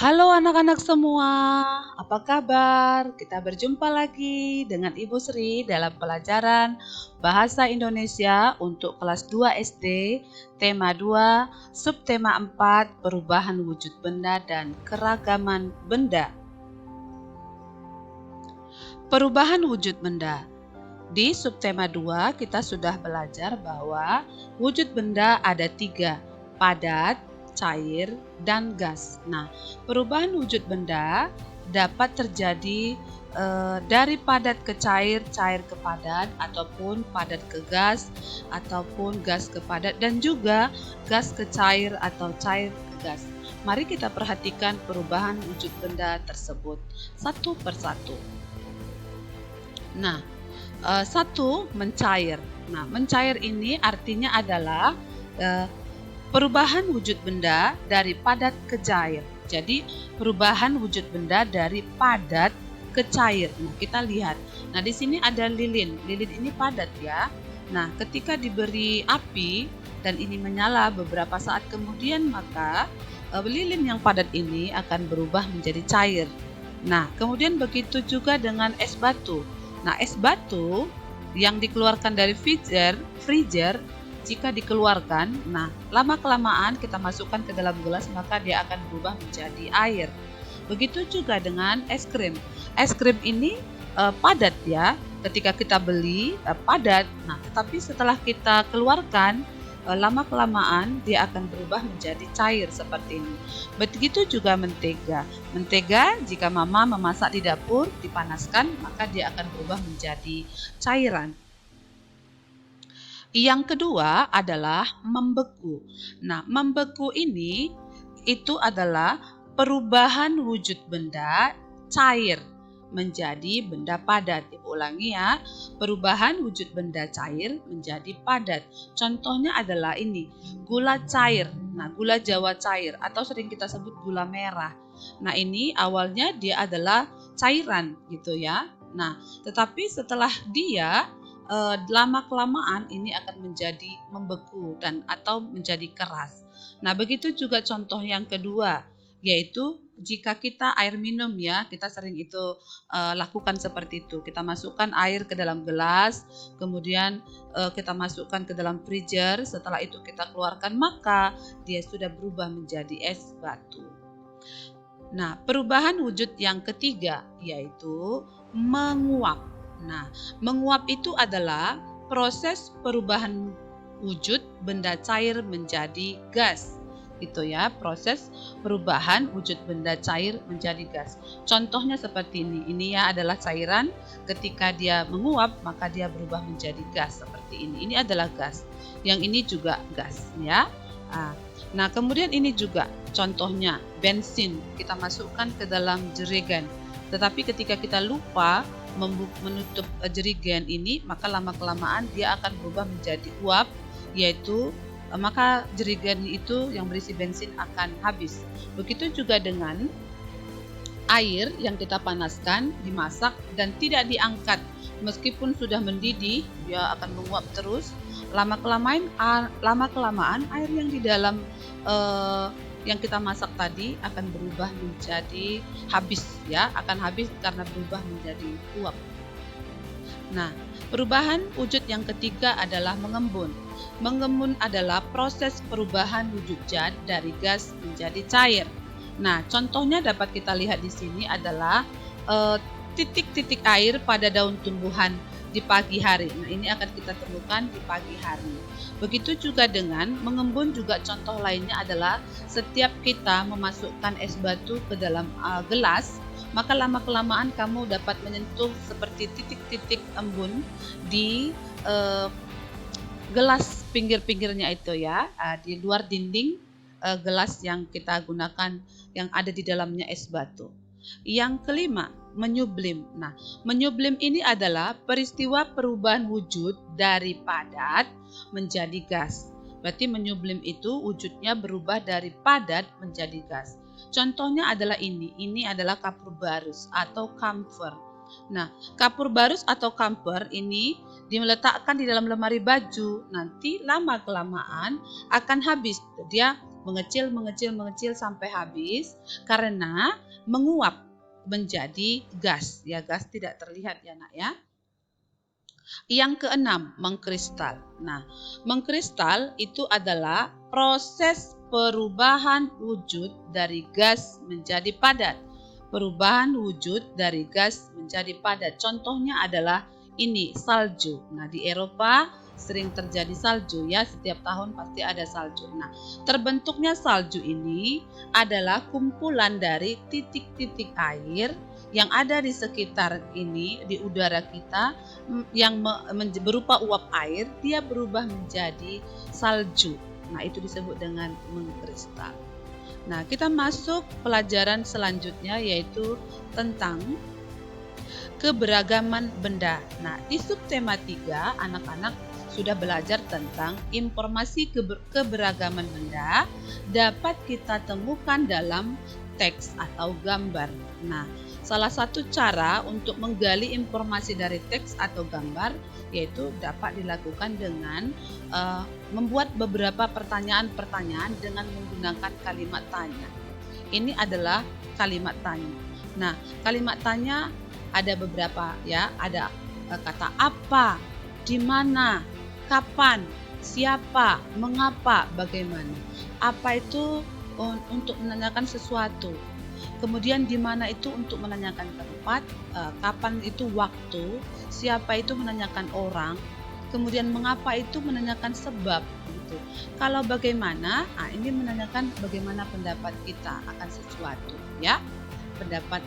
Halo anak-anak semua, apa kabar? Kita berjumpa lagi dengan Ibu Sri dalam pelajaran Bahasa Indonesia untuk kelas 2 SD, tema 2, subtema 4, perubahan wujud benda dan keragaman benda. Perubahan wujud benda. Di subtema 2 kita sudah belajar bahwa wujud benda ada 3, padat, cair, dan gas. Nah, perubahan wujud benda dapat terjadi dari padat ke cair, cair ke padat, ataupun padat ke gas, ataupun gas ke padat, dan juga gas ke cair atau cair ke gas. Mari kita perhatikan perubahan wujud benda tersebut satu persatu. Nah, satu, mencair. Nah, mencair ini artinya adalah perubahan wujud benda dari padat ke cair. Jadi, perubahan wujud benda dari padat ke cair. Nah, kita lihat. Nah, di sini ada lilin. Lilin ini padat ya. Nah, ketika diberi api dan ini menyala beberapa saat kemudian, maka lilin yang padat ini akan berubah menjadi cair. Nah, kemudian begitu juga dengan es batu. Nah, es batu yang dikeluarkan dari freezer jika dikeluarkan, nah lama-kelamaan kita masukkan ke dalam gelas maka dia akan berubah menjadi air. Begitu juga dengan es krim. Es krim ini padat ya, ketika kita beli padat. Nah, tetapi setelah kita keluarkan lama-kelamaan dia akan berubah menjadi cair seperti ini. Begitu juga mentega. Mentega jika mama memasak di dapur dipanaskan maka dia akan berubah menjadi cairan. Yang kedua adalah membeku. Nah, membeku ini itu adalah perubahan wujud benda cair menjadi benda padat. Ibu ulangi ya, perubahan wujud benda cair menjadi padat. Contohnya adalah ini, gula cair. Nah, gula Jawa cair atau sering kita sebut gula merah. Nah, ini awalnya dia adalah cairan gitu ya. Nah, tetapi setelah dia lama-kelamaan ini akan menjadi membeku dan atau menjadi keras. Nah, begitu juga contoh yang kedua, yaitu jika kita air minum ya, kita sering itu lakukan seperti itu. Kita masukkan air ke dalam gelas, kemudian kita masukkan ke dalam freezer, setelah itu kita keluarkan, maka dia sudah berubah menjadi es batu. Nah, perubahan wujud yang ketiga yaitu menguap. Nah, menguap itu adalah proses perubahan wujud benda cair menjadi gas. Gitu ya, proses perubahan wujud benda cair menjadi gas. Contohnya seperti ini. Ini ya adalah cairan, ketika dia menguap maka dia berubah menjadi gas seperti ini. Ini adalah gas. Yang ini juga gas ya. Nah, kemudian ini juga contohnya bensin. Kita masukkan ke dalam jerigen. Tetapi ketika kita lupa menutup jerigen ini, maka lama-kelamaan dia akan berubah menjadi uap, yaitu maka jerigen itu yang berisi bensin akan habis. Begitu juga dengan air yang kita panaskan, dimasak dan tidak diangkat. Meskipun sudah mendidih, dia akan menguap terus. Lama-kelamaan air yang di dalam yang kita masak tadi akan berubah menjadi habis ya, akan habis karena berubah menjadi uap. Nah, perubahan wujud yang ketiga adalah mengembun. Mengembun adalah proses perubahan wujud zat dari gas menjadi cair. Nah, contohnya dapat kita lihat di sini adalah titik-titik air pada daun tumbuhan di pagi hari. Nah, ini akan kita temukan di pagi hari. Begitu juga dengan mengembun, juga contoh lainnya adalah setiap kita memasukkan es batu ke dalam gelas, maka lama-kelamaan kamu dapat menyentuh seperti titik-titik embun di gelas pinggir-pinggirnya itu ya, di luar dinding gelas yang kita gunakan yang ada di dalamnya es batu. Yang kelima, menyublim. Nah, menyublim ini adalah peristiwa perubahan wujud dari padat menjadi gas. Berarti menyublim itu wujudnya berubah dari padat menjadi gas. Contohnya adalah ini. Ini adalah kapur barus atau camphor. Nah, kapur barus atau camphor ini diletakkan di dalam lemari baju. Nanti lama-kelamaan akan habis. Dia mengecil sampai habis karena menguap menjadi gas. Ya, gas tidak terlihat ya nak ya. Yang keenam, mengkristal. Nah, mengkristal itu adalah proses perubahan wujud dari gas menjadi padat. Perubahan wujud dari gas menjadi padat. Contohnya adalah ini, salju. Nah, di Eropa sering terjadi salju ya, setiap tahun pasti ada salju. Nah, terbentuknya salju ini adalah kumpulan dari titik-titik air yang ada di sekitar ini, di udara kita, yang berupa uap air, dia berubah menjadi salju. Nah, itu disebut dengan mengkristal. Nah, kita masuk pelajaran selanjutnya yaitu tentang keberagaman benda. Nah, di subtema 3, anak-anak sudah belajar tentang informasi keberagaman benda dapat kita temukan dalam teks atau gambar. Nah, salah satu cara untuk menggali informasi dari teks atau gambar yaitu dapat dilakukan dengan membuat beberapa pertanyaan-pertanyaan dengan menggunakan kalimat tanya. Ini adalah kalimat tanya. Nah, kalimat tanya ada beberapa ya, ada kata apa, di mana, kapan, siapa, mengapa, bagaimana. Apa itu untuk menanyakan sesuatu. Kemudian di mana itu untuk menanyakan tempat, kapan itu waktu, siapa itu menanyakan orang, kemudian mengapa itu menanyakan sebab gitu. Kalau bagaimana, ini menanyakan bagaimana pendapat kita akan sesuatu ya. Pendapat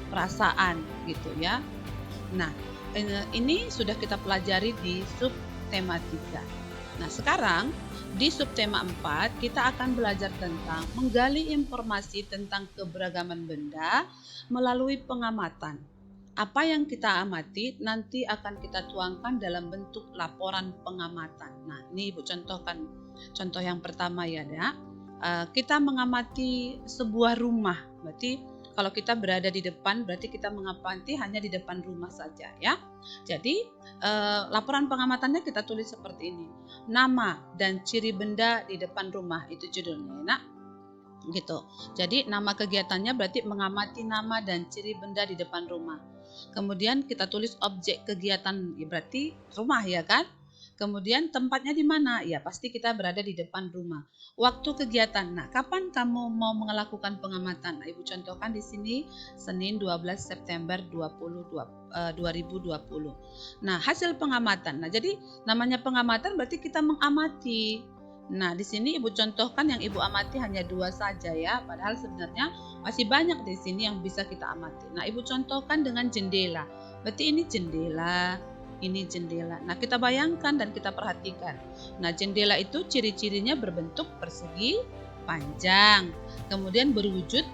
perasaan gitu ya. Nah, ini sudah kita pelajari di subtema 3. Nah, sekarang di subtema 4 kita akan belajar tentang menggali informasi tentang keberagaman benda melalui pengamatan. Apa yang kita amati nanti akan kita tuangkan dalam bentuk laporan pengamatan. Nah, ini Ibu contohkan. Contoh yang pertama ya, Nak. Kita mengamati sebuah rumah. Berarti kalau kita berada di depan, berarti kita mengamati hanya di depan rumah saja ya. Jadi laporan pengamatannya kita tulis seperti ini. Nama dan ciri benda di depan rumah, itu judulnya ya nak. Gitu. Jadi nama kegiatannya berarti mengamati nama dan ciri benda di depan rumah. Kemudian kita tulis objek kegiatan, ya berarti rumah ya kan. Kemudian tempatnya di mana? Ya pasti kita berada di depan rumah. Waktu kegiatan. Nah, kapan kamu mau melakukan pengamatan? Nah, Ibu contohkan di sini Senin 12 September 2020. Nah, hasil pengamatan. Nah, jadi namanya pengamatan berarti kita mengamati. Nah, di sini Ibu contohkan yang Ibu amati hanya 2 saja ya. Padahal sebenarnya masih banyak di sini yang bisa kita amati. Nah, Ibu contohkan dengan jendela. Berarti ini jendela. Ini jendela. Nah, kita bayangkan dan kita perhatikan. Nah, jendela itu ciri-cirinya berbentuk persegi, panjang, kemudian berwujud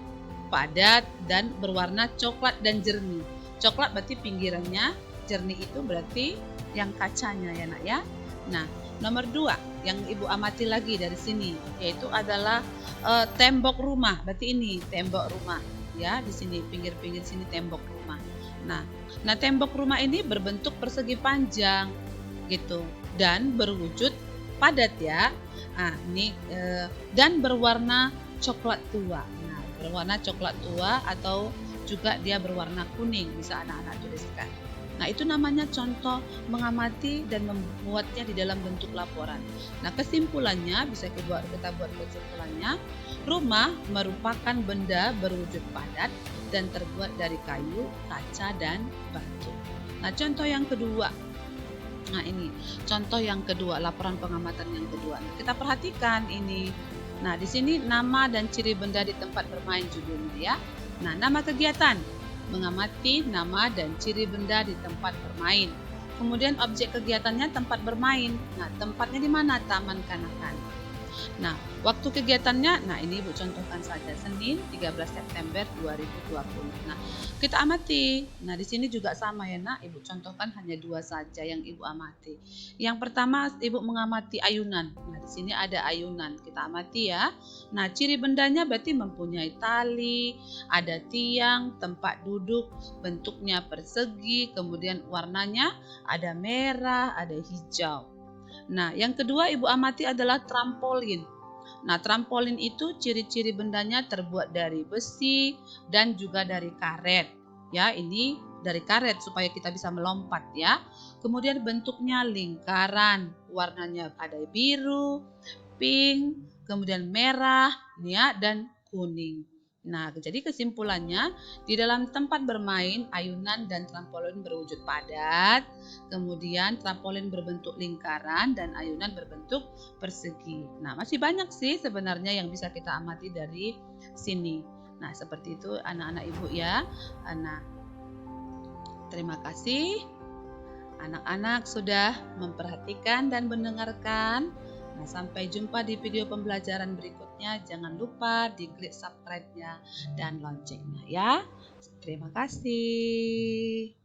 padat dan berwarna coklat dan jernih. Coklat berarti pinggirannya, jernih itu berarti yang kacanya ya nak ya. Nah, nomor 2 yang Ibu amati lagi dari sini yaitu adalah tembok rumah. Berarti ini tembok rumah ya, di sini pinggir-pinggir sini tembok rumah. Nah, tembok rumah ini berbentuk persegi panjang gitu dan berwujud padat ya. Nah, ini dan berwarna coklat tua. Nah, berwarna coklat tua atau juga dia berwarna kuning, bisa anak-anak tuliskan. Nah, itu namanya contoh mengamati dan membuatnya di dalam bentuk laporan. Nah, kesimpulannya bisa kita buat kesimpulannya. Rumah merupakan benda berwujud padat dan terbuat dari kayu, kaca, dan batu. Nah, contoh yang kedua. Nah, ini contoh yang kedua, laporan pengamatan yang kedua. Nah, kita perhatikan ini. Nah, di sini nama dan ciri benda di tempat bermain judulnya ya. Nah, nama kegiatan, mengamati nama dan ciri benda di tempat bermain. Kemudian objek kegiatannya tempat bermain. Nah, tempatnya di mana? Taman kanak-kanak. Nah, waktu kegiatannya, nah ini Ibu contohkan saja Senin 13 September 2020. Nah, kita amati. Nah, di sini juga sama ya nak, Ibu contohkan hanya 2 saja yang Ibu amati. Yang pertama Ibu mengamati ayunan. Nah, di sini ada ayunan, kita amati ya. Nah, ciri bendanya berarti mempunyai tali, ada tiang, tempat duduk, bentuknya persegi, kemudian warnanya ada merah, ada hijau. Nah, yang kedua Ibu amati adalah trampolin. Nah, trampolin itu ciri-ciri bendanya terbuat dari besi dan juga dari karet. Ya, ini dari karet supaya kita bisa melompat ya. Kemudian bentuknya lingkaran, warnanya ada biru, pink, kemudian merah, ya, dan kuning. Nah, jadi kesimpulannya, di dalam tempat bermain, ayunan dan trampolin berwujud padat, kemudian trampolin berbentuk lingkaran dan ayunan berbentuk persegi. Nah, masih banyak sih sebenarnya yang bisa kita amati dari sini. Nah, seperti itu anak-anak ibu ya. Nah, terima kasih anak-anak sudah memperhatikan dan mendengarkan. Nah, sampai jumpa di video pembelajaran berikutnya. Jangan lupa diklik subscribe-nya dan loncengnya ya. Terima kasih.